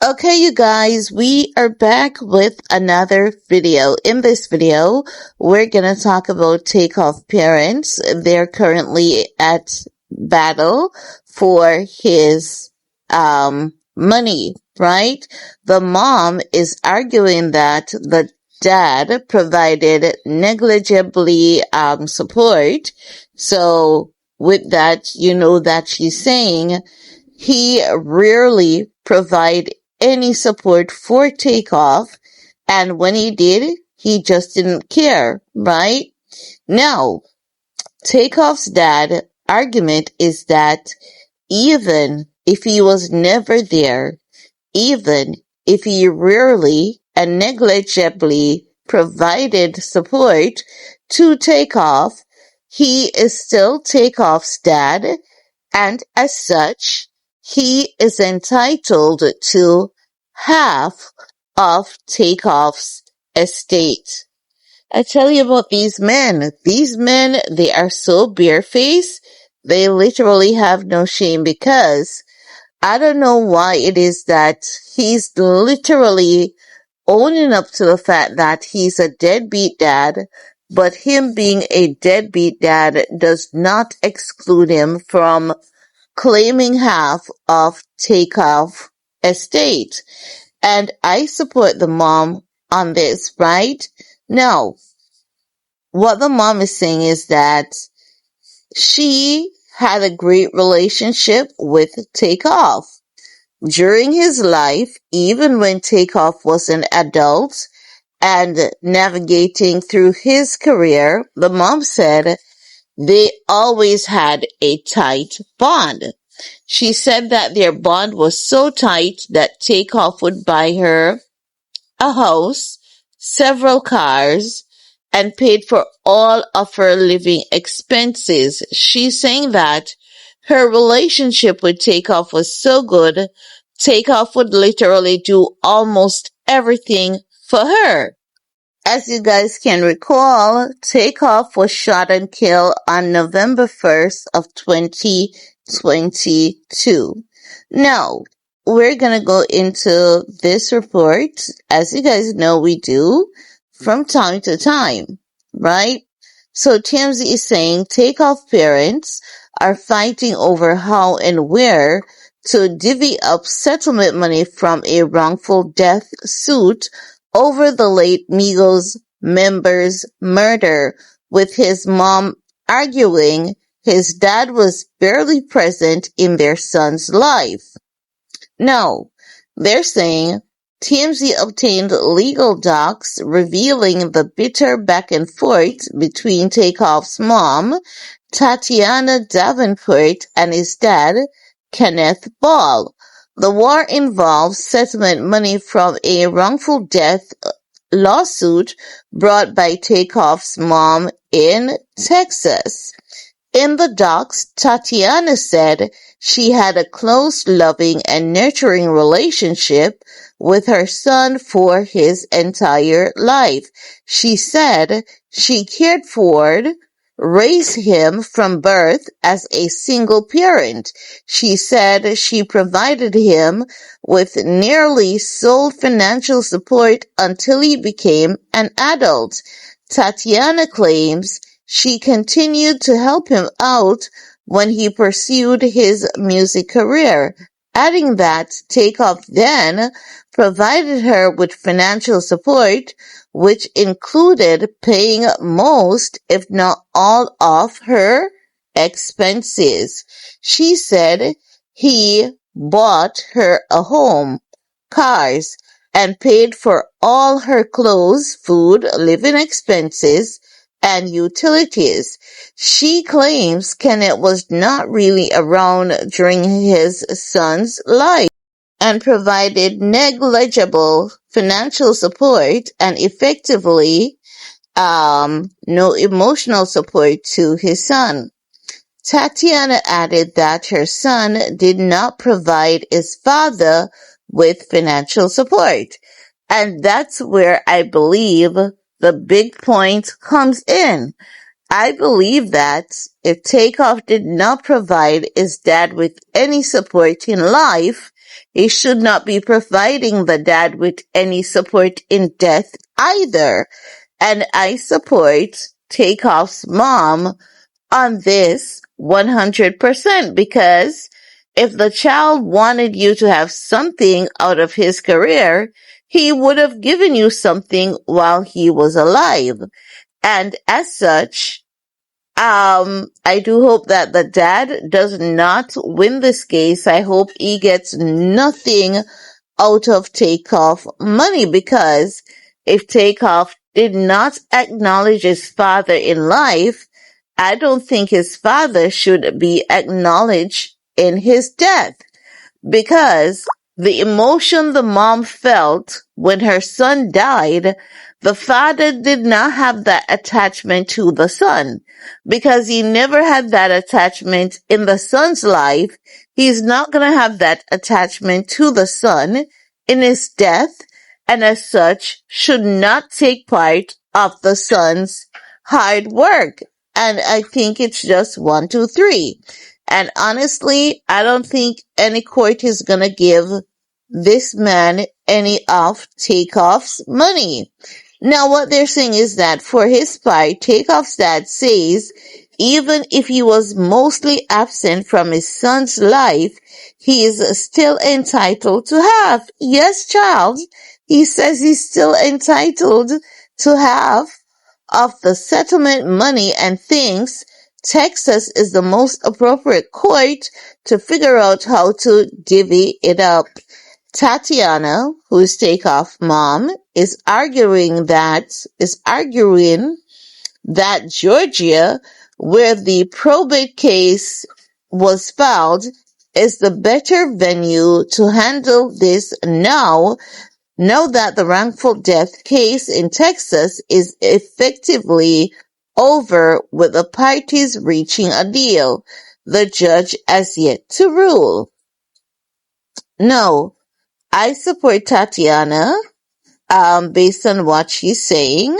Okay, you guys, we are back with another video. In this video, we're gonna talk about Takeoff parents. They're currently at battle for his money, right? The mom is arguing that the dad provided negligibly support. So with that, you know that she's saying he rarely provide any support for Takeoff, and when he did, he just didn't care, right? Now, Takeoff's dad argument is that even if he was never there, even if he rarely and negligibly provided support to Takeoff, he is still Takeoff's dad, and as such, he is entitled to half of Takeoff's estate. I tell you about these men. These men, they are so barefaced, they literally have no shame because I don't know why it is that he's literally owning up to the fact that he's a deadbeat dad, but him being a deadbeat dad does not exclude him from claiming half of Takeoff estate. And I support the mom on this, right? Now, what the mom is saying is that she had a great relationship with Takeoff. During his life, even when Takeoff was an adult and navigating through his career, the mom said they always had a tight bond. She said that their bond was so tight that Takeoff would buy her a house, several cars, and paid for all of her living expenses. She's saying that her relationship with Takeoff was so good, Takeoff would literally do almost everything for her. As you guys can recall, Takeoff was shot and killed on November 1st of 2022. Now, we're gonna go into this report. As you guys know, we do from time to time, right? So TMZ is saying Takeoff parents are fighting over how and where to divvy up settlement money from a wrongful death suit over the late Migos member's murder, with his mom arguing his dad was barely present in their son's life. No, they're saying TMZ obtained legal docs revealing the bitter back and forth between Takeoff's mom, Tatiana Davenport, and his dad, Kenneth Ball. The war involves settlement money from a wrongful death lawsuit brought by Takeoff's mom in Texas. In the docs, Tatiana said she had a close, loving, and nurturing relationship with her son for his entire life. She said she cared for, raised him from birth as a single parent. She said she provided him with nearly sole financial support until he became an adult. Tatiana claims she continued to help him out when he pursued his music career, adding that Takeoff then provided her with financial support, which included paying most, if not all, of her expenses. She said he bought her a home, cars, and paid for all her clothes, food, living expenses, and utilities. She claims Kenneth was not really around during his son's life and provided negligible financial support and effectively no emotional support to his son. Tatiana added that her son did not provide his father with financial support. And that's where I believe the big point comes in. I believe that if Takeoff did not provide his dad with any support in life, he should not be providing the dad with any support in death either. And I support Takeoff's mom on this 100% because if the child wanted you to have something out of his career, he would have given you something while he was alive. And as such, I do hope that the dad does not win this case. I hope he gets nothing out of Takeoff money because if Takeoff did not acknowledge his father in life, I don't think his father should be acknowledged in his death because the emotion the mom felt when her son died, the father did not have that attachment to the son because he never had that attachment in the son's life. He's not going to have that attachment to the son in his death and as such should not take part of the son's hard work. And I think it's just 1, 2, 3. And honestly, I don't think any court is going to give this man any of Takeoff's money. Now, what they're saying is that for his part, Takeoff's dad says even if he was mostly absent from his son's life, he is still entitled to half. Yes, child. He says he's still entitled to half of the settlement money and thinks Texas is the most appropriate court to figure out how to divvy it up. Tatiana, who's Takeoff mom, is arguing that Georgia, where the probate case was filed, is the better venue to handle this now that the wrongful death case in Texas is effectively over with the parties reaching a deal. The judge has yet to rule. No, I support Tatiana based on what she's saying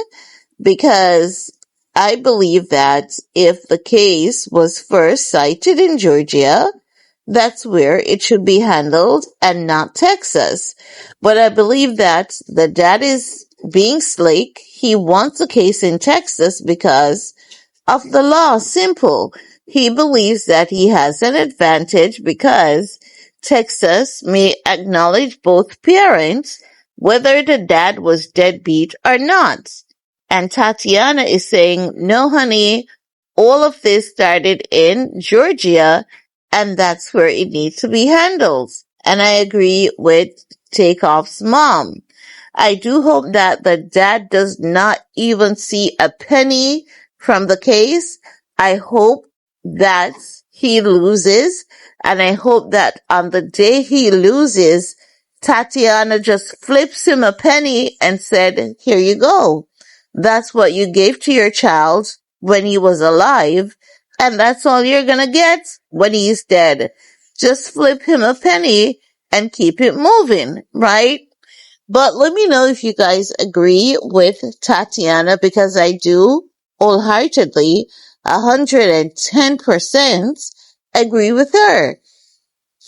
because I believe that if the case was first cited in Georgia, that's where it should be handled and not Texas. But I believe that the dad is being slick. He wants a case in Texas because of the law. Simple. He believes that he has an advantage because Texas may acknowledge both parents, whether the dad was deadbeat or not. And Tatiana is saying, no, honey, all of this started in Georgia, and that's where it needs to be handled. And I agree with Takeoff's mom. I do hope that the dad does not even see a penny from the case. I hope that he loses, and I hope that on the day he loses, Tatiana just flips him a penny and said, here you go. That's what you gave to your child when he was alive, and that's all you're gonna get when he's dead. Just flip him a penny and keep it moving, right? But let me know if you guys agree with Tatiana because I do wholeheartedly 110% agree with her.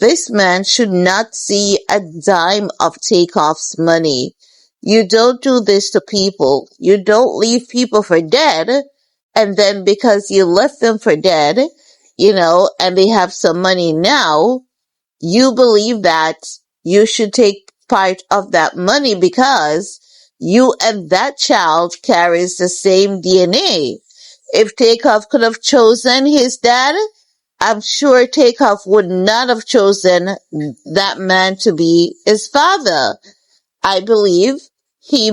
This man should not see a dime of Takeoff's money. You don't do this to people. You don't leave people for dead. And then because you left them for dead, and they have some money now, you believe that you should take part of that money because you and that child carries the same DNA. If Takeoff could have chosen his dad, I'm sure Takeoff would not have chosen that man to be his father. I believe he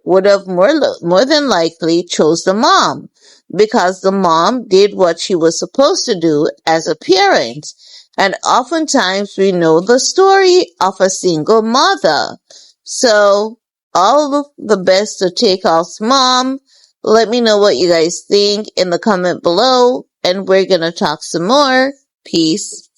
would have more than likely chose the mom because the mom did what she was supposed to do as a parent. And oftentimes we know the story of a single mother. So all the best to Takeoff's mom. Let me know what you guys think in the comment below, and we're gonna talk some more. Peace.